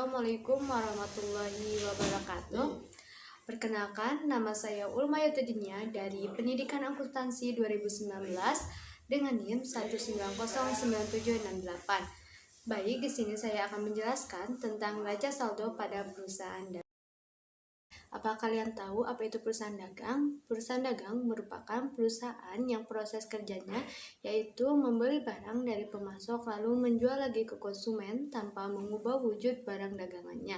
Assalamualaikum warahmatullahi wabarakatuh. Perkenalkan, nama saya Ulma Yatudinia dari Pendidikan Akuntansi 2019 dengan NIM 1909768. Baik, di sini saya akan menjelaskan tentang neraca saldo pada perusahaan dagang. Apa kalian tahu apa itu perusahaan dagang? Perusahaan dagang merupakan perusahaan yang proses kerjanya yaitu membeli barang dari pemasok lalu menjual lagi ke konsumen tanpa mengubah wujud barang dagangannya.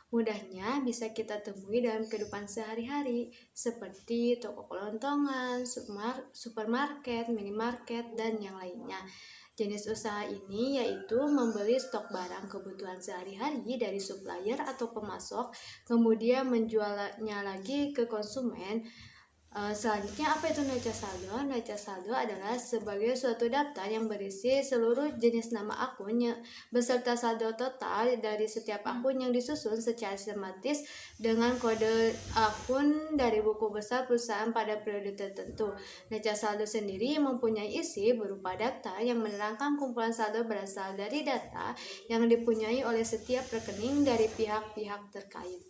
Mudahnya bisa kita temui dalam kehidupan sehari-hari seperti toko kelontongan, supermarket, minimarket, dan yang lainnya. Jenis usaha ini yaitu membeli stok barang kebutuhan sehari-hari dari supplier atau pemasok, kemudian menjualnya lagi ke konsumen. Selanjutnya, apa itu neraca saldo? Neraca saldo adalah sebagai suatu daftar yang berisi seluruh jenis nama akun beserta saldo total dari setiap akun yang disusun secara sistematis dengan kode akun dari buku besar perusahaan pada periode tertentu. Neraca saldo sendiri mempunyai isi berupa daftar yang menerangkan kumpulan saldo berasal dari data yang dipunyai oleh setiap rekening dari pihak-pihak terkait.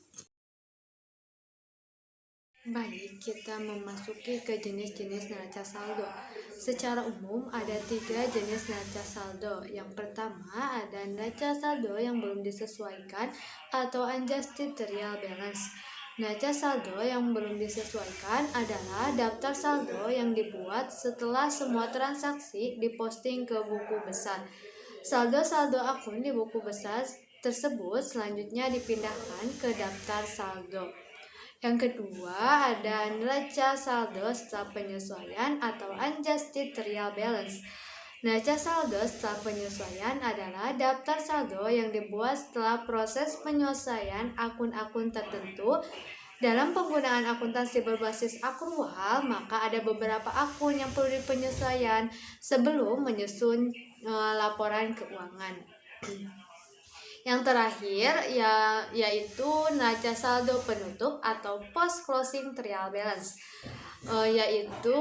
Baik, kita memasuki ke jenis-jenis neraca saldo. Secara umum ada 3 jenis neraca saldo. Yang pertama ada neraca saldo yang belum disesuaikan atau unadjusted real balance. Neraca saldo yang belum disesuaikan adalah daftar saldo yang dibuat setelah semua transaksi diposting ke buku besar. Saldo-saldo akun di buku besar tersebut selanjutnya dipindahkan ke daftar saldo. Yang kedua ada neraca saldo setelah penyesuaian atau unadjusted real balance. Neraca saldo setelah penyesuaian adalah daftar saldo yang dibuat setelah proses penyesuaian akun-akun tertentu. Dalam penggunaan akuntansi berbasis akrual, maka ada beberapa akun yang perlu penyesuaian sebelum menyusun laporan keuangan. Yang terakhir yaitu neraca saldo penutup atau post closing trial balance, yaitu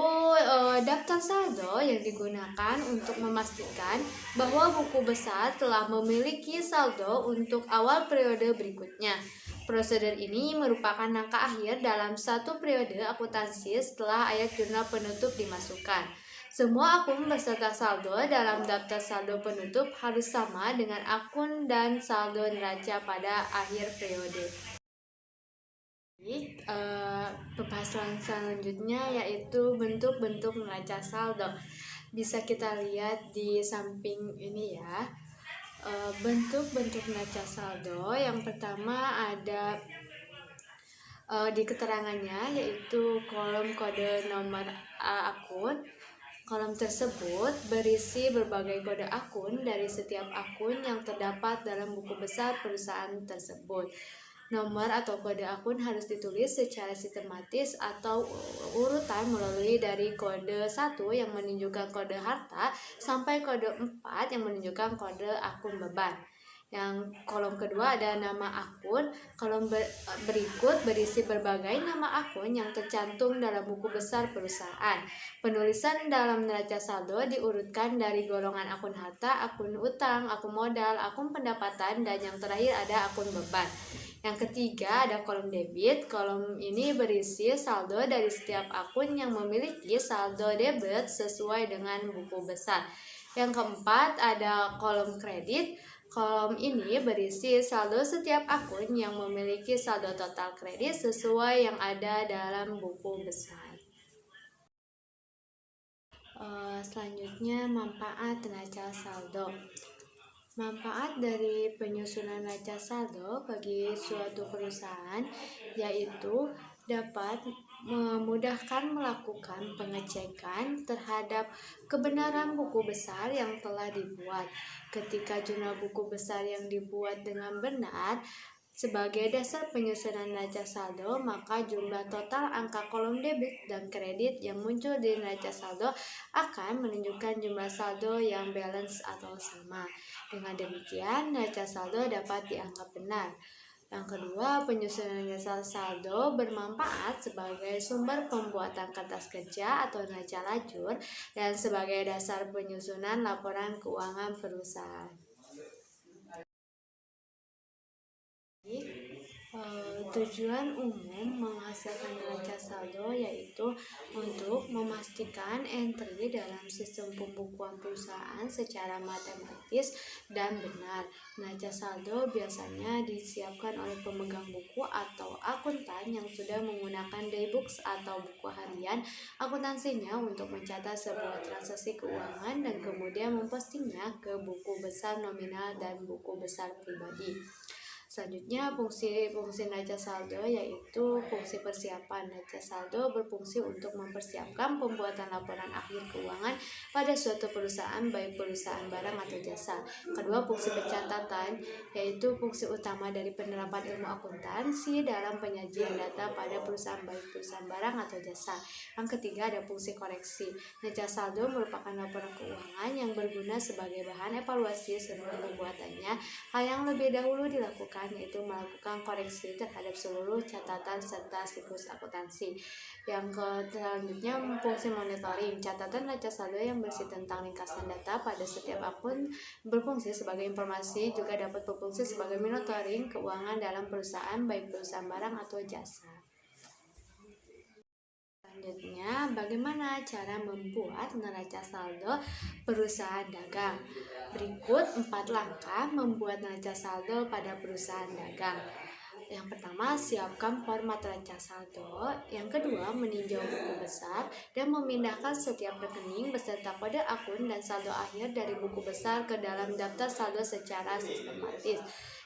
daftar saldo yang digunakan untuk memastikan bahwa buku besar telah memiliki saldo untuk awal periode berikutnya. Prosedur ini merupakan langkah akhir dalam satu periode akuntansi setelah ayat jurnal penutup dimasukkan. Semua akun beserta saldo dalam daftar saldo penutup harus sama dengan akun dan saldo neraca pada akhir periode. Pembahasan selanjutnya yaitu bentuk-bentuk neraca saldo. Bisa kita lihat di samping ini ya. Bentuk-bentuk neraca saldo yang pertama ada di keterangannya yaitu kolom kode nomor akun. Kolom tersebut berisi berbagai kode akun dari setiap akun yang terdapat dalam buku besar perusahaan tersebut. Nomor atau kode akun harus ditulis secara sistematis atau urutan melalui dari kode 1 yang menunjukkan kode harta sampai kode 4 yang menunjukkan kode akun beban. Yang kolom kedua ada nama akun. Kolom berikut berisi berbagai nama akun yang tercantum dalam buku besar perusahaan. Penulisan dalam neraca saldo diurutkan dari golongan akun harta, akun utang, akun modal, akun pendapatan, dan yang terakhir ada akun beban. Yang ketiga ada kolom debit. Kolom ini berisi saldo dari setiap akun yang memiliki saldo debit sesuai dengan buku besar. Yang keempat ada kolom kredit. Kolom ini berisi saldo setiap akun yang memiliki saldo total kredit sesuai yang ada dalam buku besar. Selanjutnya manfaat neraca saldo. Manfaat dari penyusunan neraca saldo bagi suatu perusahaan yaitu dapat memudahkan melakukan pengecekan terhadap kebenaran buku besar yang telah dibuat. Ketika jurnal buku besar yang dibuat dengan benar sebagai dasar penyusunan neraca saldo, maka jumlah total angka kolom debit dan kredit yang muncul di neraca saldo akan menunjukkan jumlah saldo yang balance atau sama. Dengan demikian, neraca saldo dapat dianggap benar. Yang kedua, penyusunan neraca saldo bermanfaat sebagai sumber pembuatan kertas kerja atau neraca lajur dan sebagai dasar penyusunan laporan keuangan perusahaan. Tujuan umum menghasilkan neraca saldo yaitu untuk memastikan entry dalam sistem pembukuan perusahaan secara matematis dan benar. Neraca saldo biasanya disiapkan oleh pemegang buku atau akuntan yang sudah menggunakan daybooks atau buku harian akuntansinya untuk mencatat sebuah transaksi keuangan dan kemudian mempostingnya ke buku besar nominal dan buku besar pribadi. Selanjutnya, fungsi neraca saldo yaitu fungsi persiapan. Neraca saldo berfungsi untuk mempersiapkan pembuatan laporan akhir keuangan pada suatu perusahaan, baik perusahaan barang atau jasa. Kedua, fungsi pencatatan yaitu fungsi utama dari penerapan ilmu akuntansi dalam penyajian data pada perusahaan, baik perusahaan barang atau jasa. Yang ketiga, ada fungsi koreksi. Neraca saldo merupakan laporan keuangan yang berguna sebagai bahan evaluasi sebelum pembuatannya. Hal yang lebih dahulu dilakukan yaitu melakukan koreksi terhadap seluruh catatan serta siklus akuntansi. Yang selanjutnya, fungsi monitoring. Catatan neraca saldo yang bersih tentang ringkasan data pada setiap akun berfungsi sebagai informasi, juga dapat berfungsi sebagai monitoring keuangan dalam perusahaan, baik perusahaan barang atau jasa. Selanjutnya, bagaimana cara membuat neraca saldo perusahaan dagang? Berikut 4 langkah membuat neraca saldo pada perusahaan dagang. Yang pertama, siapkan format neraca saldo. Yang kedua, meninjau buku besar dan memindahkan setiap rekening beserta kode akun dan saldo akhir dari buku besar ke dalam daftar saldo secara sistematis.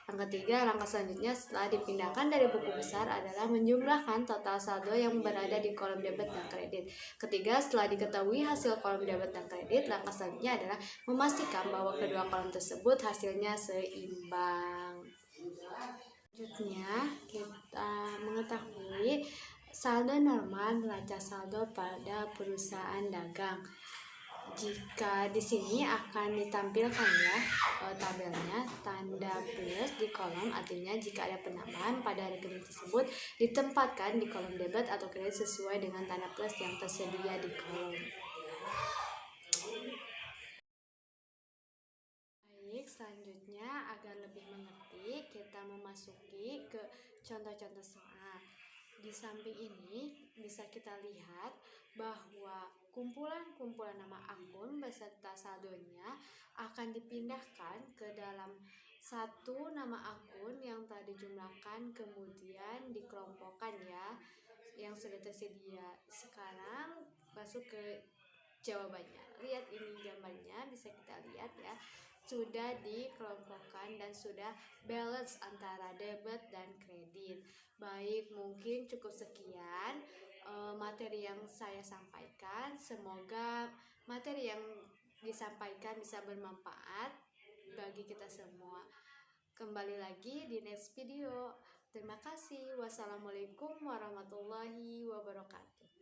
Yang ketiga, langkah selanjutnya setelah dipindahkan dari buku besar adalah menjumlahkan total saldo yang berada di kolom debit dan kredit. Ketiga, setelah diketahui hasil kolom debit dan kredit, langkah selanjutnya adalah memastikan bahwa kedua kolom tersebut hasilnya seimbang. Selanjutnya, kita mengetahui saldo normal neraca saldo pada perusahaan dagang. Jika di sini akan ditampilkan ya tabelnya, tanda plus di kolom artinya jika ada penambahan pada rekening tersebut ditempatkan di kolom debit atau kredit sesuai dengan tanda plus yang tersedia di kolom. Baik, selanjutnya agar lebih mengerti kita memasuki ke contoh-contoh soal. Di samping ini bisa kita lihat bahwa kumpulan-kumpulan nama akun beserta saldonya akan dipindahkan ke dalam satu nama akun yang telah dijumlahkan kemudian dikelompokkan ya yang sudah tersedia. Sekarang masuk ke jawabannya. Lihat ini gambarnya, bisa kita lihat ya. Sudah dikelompokkan dan sudah balance antara debit dan kredit. Baik, mungkin cukup sekian materi yang saya sampaikan. Semoga materi yang disampaikan bisa bermanfaat bagi kita semua. Kembali lagi di next video. Terima kasih. Wassalamualaikum warahmatullahi wabarakatuh.